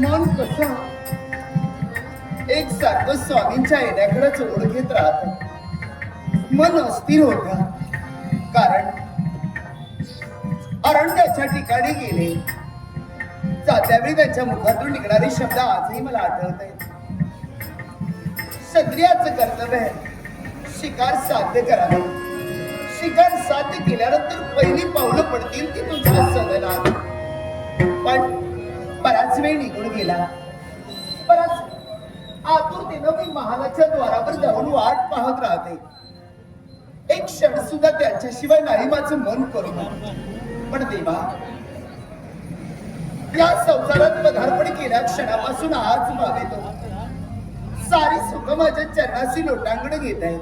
मन कसं एक सारखं स्वामींच्या येण्याकडेच ओढ घेत राहत. मन अस्थिर होत, कारण अरण्याच्या ठिकाणी गेले. जात्यावेळी त्यांच्या मुखातून निघणारे शब्द आजही मला आठवत आहेत. क्षत्रियाचं कर्तव्य आहे शिकार साध्य करावे. शिकार साध्य केल्यानंतर पहिली पावलं पडतील ती तुझ्या सदनात. पण बराच वेळ निघून गेला. बराच आतुरतेनं मी महालाच्या द्वारावर जाऊन वाट पाहत राहते. एक क्षण सुद्धा त्यांच्याशिवाय नाही माझं मन करू. पण देवा, या संसारात पदार्पण केल्या क्षणापासून आज मावेतो. सारी सुख माझ्या चरणाशी लोटांगण घेत आहेत.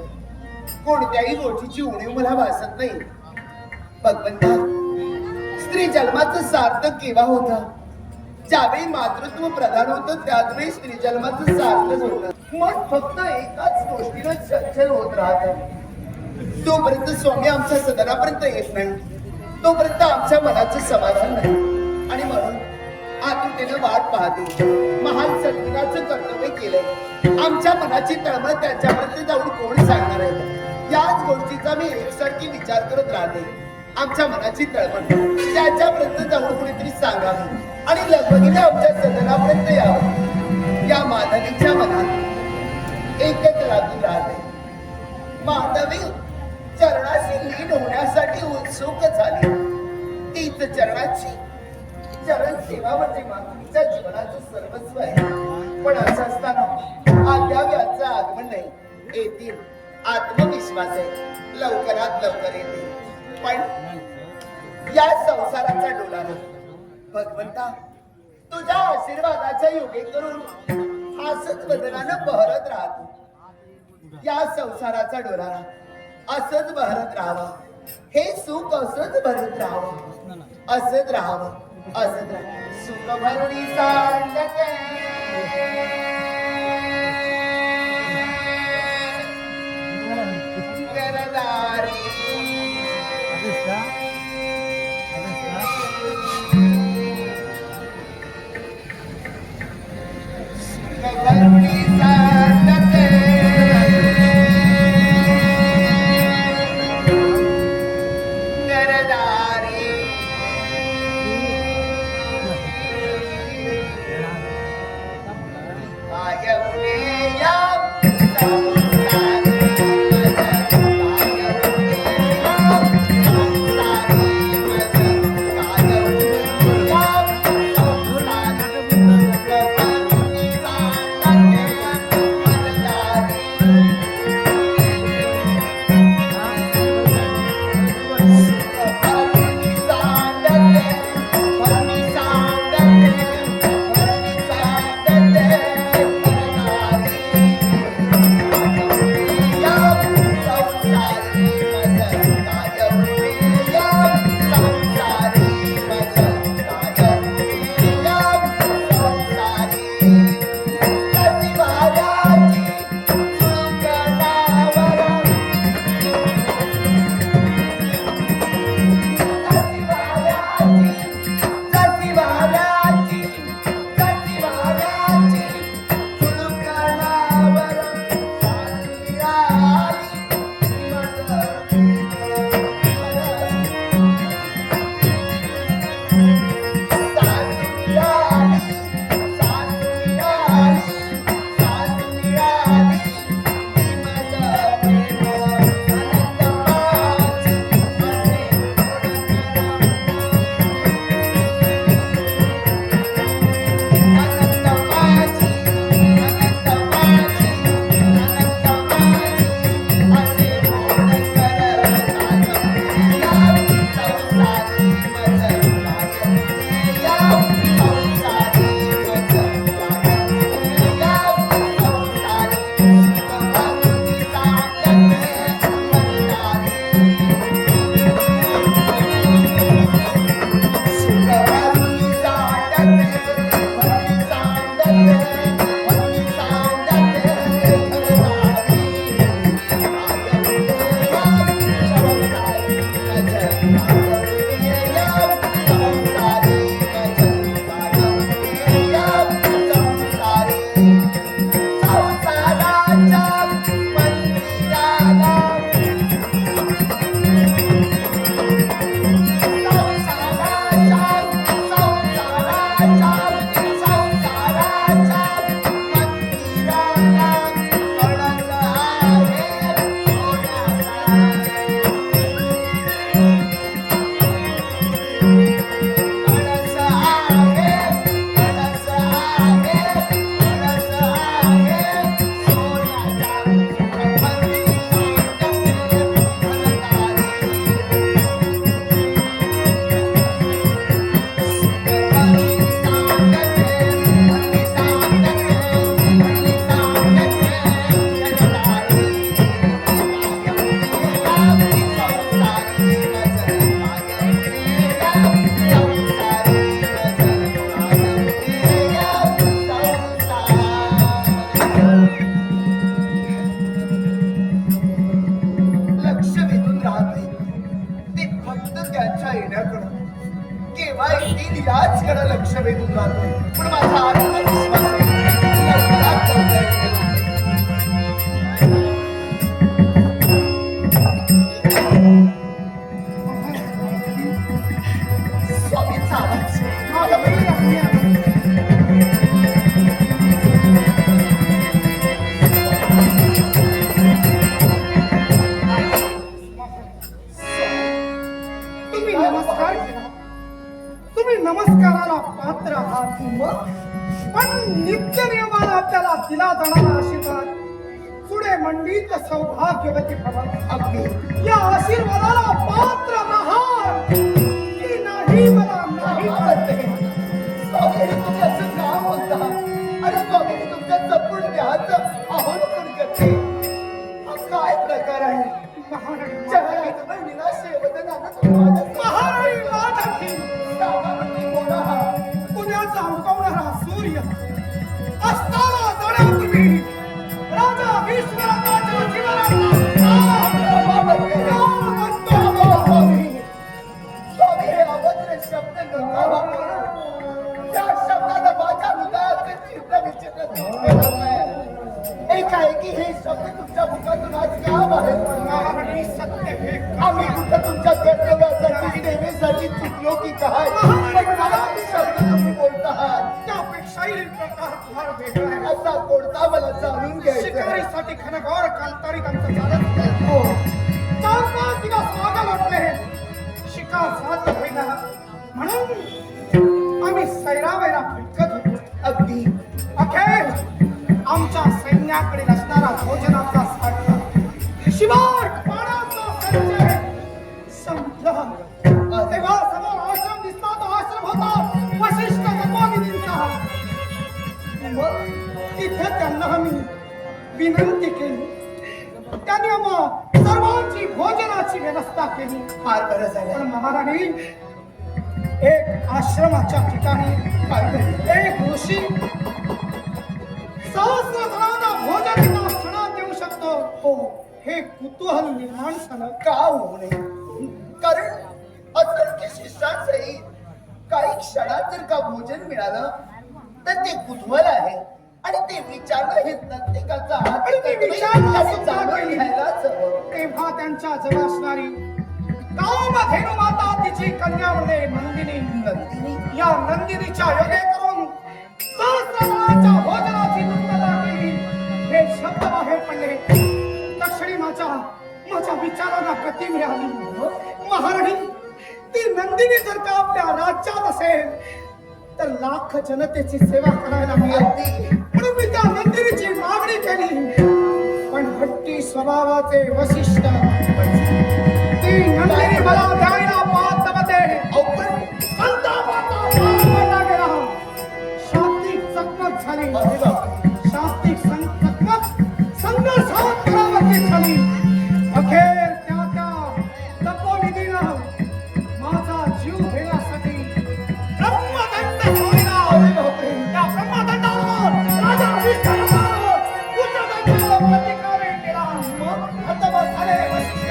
कोणत्याही गोष्टीची उणीव मला भासत नाही. भगवंता, स्त्री जन्माचं सार्थक केव्हा होतं? ज्यावेळी मातृत्व प्रधान होतं त्याचवेळी स्त्री जन्माचं सार्थक होतं. मन फक्त एकाच गोष्टीनं चंचल होत राहत. जोपर्यंत स्वामी आमच्या सदनापर्यंत येत नाही तोपर्यंत आमच्या मनाचं समाधान नाही. आणि म्हणून आतुरतेनं वाट पाहते. महान सद्गुणाचं कर्तव्य केलंय. आमच्या मनाची तळमळ त्यांच्यापर्यंत जाऊन कोण सांगणार आहे? याच गोष्टीचा मी एकसारखी विचार करत राहते. आमच्या मनाची तळमळ त्याच्यापर्यंत जाऊन कुणीतरी सांगावी आणि लगबगीने आमच्या सदनापर्यंत यावं. या माधवीच्या मनात एकच लागून राहते. माधवी चरणाशी लीन होण्यासाठी उत्सुक झाली. तीच चरणाची चरण सेवा म्हणजे माधवीच्या जीवनाचं सर्वस्व आहे. पण असं असताना अद्याप यांचं आगमन नाही. येतील, आत्मविश्वास आहे, लवकरात लवकर येतील. पण या संसाराचा डोला भगवंता, तुझ्या आशीर्वादाच्या योगे करून असंच वदनानं बहरत राहतो. या संसाराचा डोला असंच बहरत राहावा. हे सुख असंच भरत राहावं. असंच राहावं. असंच राहावं. सुख भरणी सांडते गरदारी. सुख भरणी सांडते माझ्या येण्याकडं केव्हा येतील याचकडे लक्ष वेधून राहतो. पण माझा आत्मविश्वास लवकरात लवकर येईल. स्वामींचा आवाज मला तुम्ही नमस्काराला पात्र आहात, पण नित्य नियमाला आपल्याला दिला जाणारा आशीर्वाद पुढे मंडित सौभाग्यवती भवा. अगदी या आशीर्वादाला पात्र आहात की नाही मला नाही कळते. स्वामी तुम्ही असं का बोलता? अरे स्वामी तुमच्या जपून द्याचं अवलोकन करते. हा काय प्रकार आहे? जगात बहिणीला शेवटनानं तुम्हाला महाराणी लाटाची सामावती कोण आहात? पुण्याचा उगवणारा सूर्य असताना जाण्यापूर्वी राजा विश्वनाथाच्या स्वामी हे अभद्र शब्द नका वापरू. त्या शब्दाला माझ्या हृदयाचे चित्र विचित्र दिसत आहे. एक आहे की हे शब्द तुमच्या मुखातून आज का बाहेर पडणार? महाराणी सत्य हे आम्ही कुठं तुमच्या कर्तव्यासाठी सेवेसाठी चुकलो की काय? पण मला हे शब्द तुम्ही बोलत आहात त्यापेक्षाही प्रकार फार वेगळा आहे. असा कोणता मला जाणून घ्यायचा आहे. शिकारीसाठी खनगावर कांतारी आमचं चालत हो. 4-5 दिवस मागे वाटले शिकार साध्य होईना म्हणून आम्ही सैरावैरा फिरकत होतो. अगदी अखेर आमच्या सैन्याकडे असणारा भोजनाचा साठा शिवाय पाण्याचा संचय संपला. तेव्हा समोर आश्रम दिसला. तो आश्रम होता वशिष्ठ तपोनिधींचा. मग तिथे त्यांना आम्ही विनंती केली. त्यांनी आम्हा सर्वांची भोजनाची व्यवस्था केली. फार बरं झालं. पण महाराणी एक आश्रमाच्या ठिकाणी एक ऋषी सहस्र जणांना भोजन एका क्षणात देऊ शकतो. हो हे कुतूहल निर्माण झालं. का होऊ नये? कारण असंख्य शिष्यांसहित काही क्षणात जर का भोजन मिळालं तर ते कुतूहल आहे आणि ते विचारणं हे प्रत्येकाचा हात आणि ते विचारणं आणि सुद्धा जाणून केली. घ्यायलाच हवं. तेव्हा त्यांच्या जवळ असणारी कामधेनु माता तिची कन्यामध्ये नंदिनी नंदिनी या नंदिनीच्या योगे करून सहस्र जणांच्या भोजनाची पूर्तता केली. हे शब्द बाहेर पडले. दक्षिणी माझ्या विचारांना गती मिळाली. महाराणी ती नंदिनी जर का आपल्या राज्यात असेल तर लाख जनतेची सेवा करायला मिळते. म्हणून मी त्या नंदिनीची मागणी केली. पण हट्टी स्वभावाचे वशिष्ठ ती नंदिनी मला द्यायला पाहत मध्ये संतापाचा पार पडला गेला. शाब्दिक चकमक झाली. शाब्दिक चकमक संघर्षात परावर्तित झाली. अखेर त्या तपोनिधीनं माझा जीव घेण्यासाठी ब्रह्मदंड सोडला. त्या ब्रह्मदंडावर राजा विष्णूवर उच्चदंडाला प्रतिकार केला. आता बस झाले वशिष्ठ.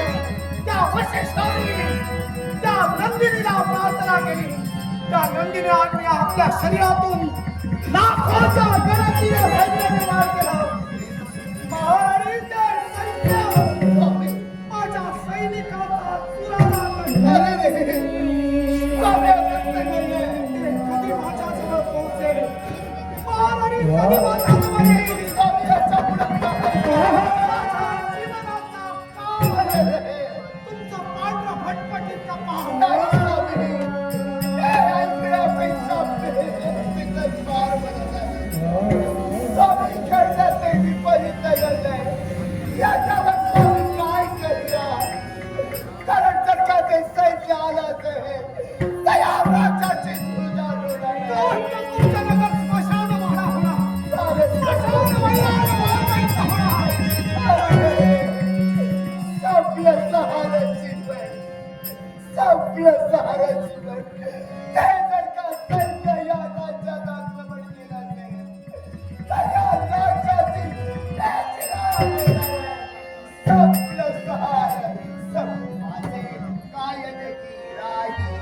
त्या वशिष्ठाने त्या नंदिनीला प्रार्थना केली. त्या नंदिनीने आपल्या शरीरातून लाखोच्या गणतीने सैन्य निर्माण केलं. महाराणी ते सैन्य माझ्या सैनिकाचा चुराला कधी माझ्या जवळ पोहोचेल? महाराणी कधी माझ्या जवळ येईल? माझ्या जीवनाचा काळ आहे. तुमचं पांढरं फटफटीत का पाहू? तुमच्या नगर स्मशान वाडा होणार. स्मशान वाडा होणार. संपलं सहारं जीवन. संपलं सहारं जीवन. ते जर का सैन्य या राज्यात आक्रमण केलं असेल तर या राज्यातील संपलं सहारं. संपले काय देखील राहील.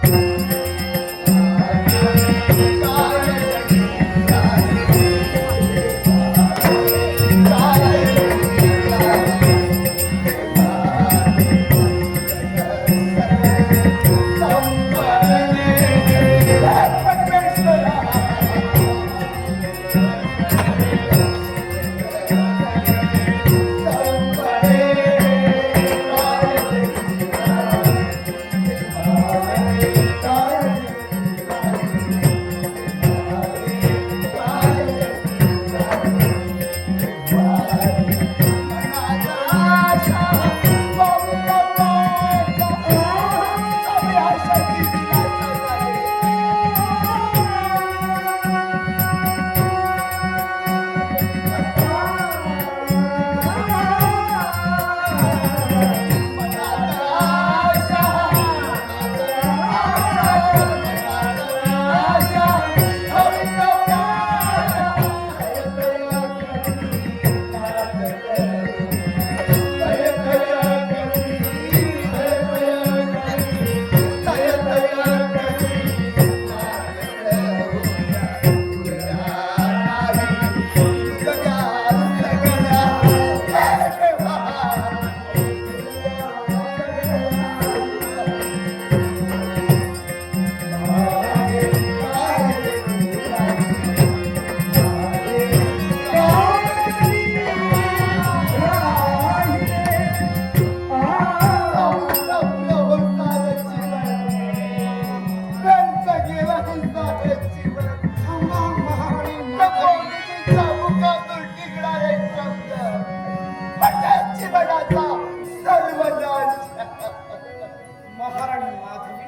महाराणी माधवी,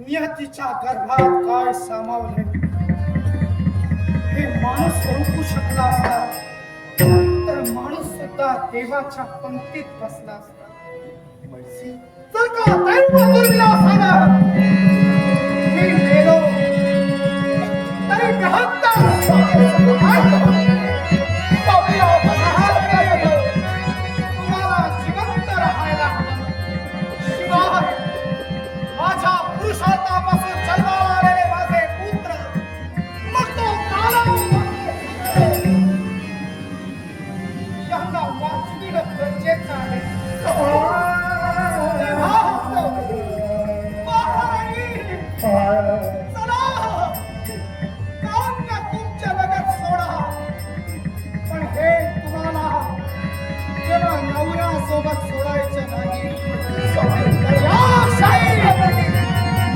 नियतीच्या गर्भात काय सामावले हे माणूस ओळखू शकला असता तर माणूस सुद्धा देवाच्या पंक्तीत बसला असता. जर का दैव दुर्विलासानं मी मेलो तरी तुम्हाला जिवंत राहायला शिवाय माझ्या पुरुषार्थापासून जन्माला आलेले माझे पुत्र मग तो यांना वाचविणं गरजेचं आहे. चला काव्य तुमच्या लगत सोडा, पण हे तुम्हाला केवळ नवऱ्यासोबत सोडायचं नाही.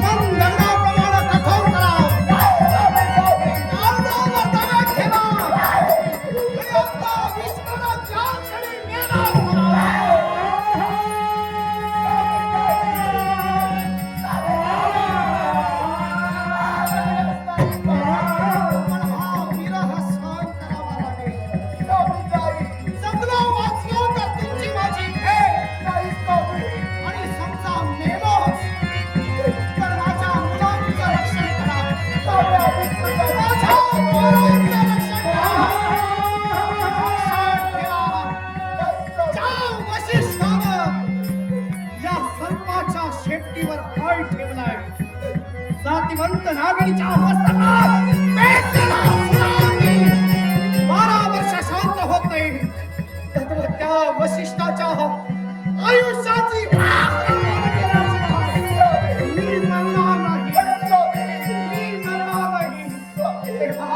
मन लग्नाप्रमाणे कठोर करा, काळजावर दगड ठेवा, प्रियंका विश्वाला ज्या क्षणी मेला शेपटीवर पाय ठेवलाय. जातिवंत नागरीच्या मस्तकात पेटलेला सुनामी 12 वर्ष शांत होत नाही. तत्व त्या वशिष्ठाच्या आयुष्याची मी म्हणणार नाही. तेव्हा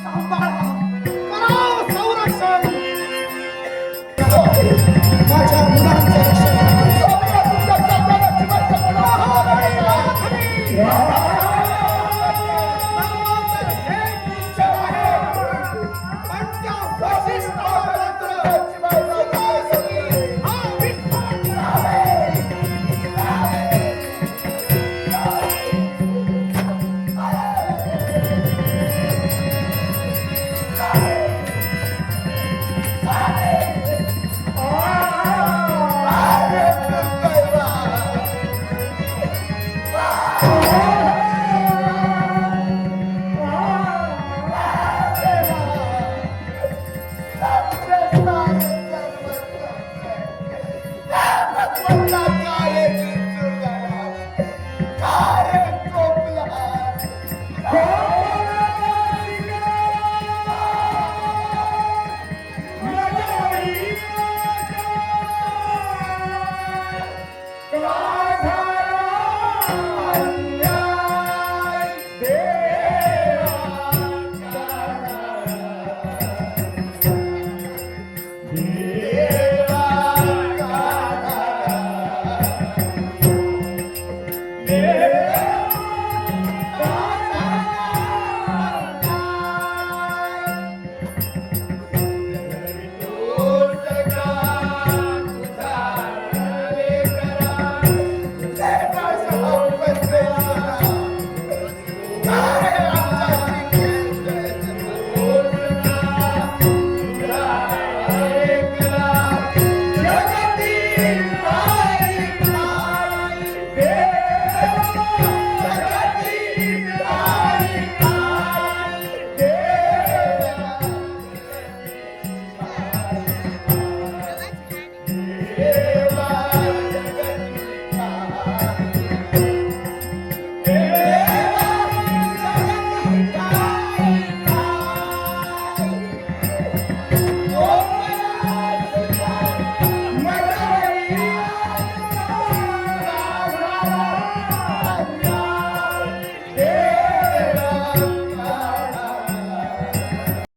सांभाळा, करा संरक्षण, माझ्या मुलांचं रक्षण करा. हे राधा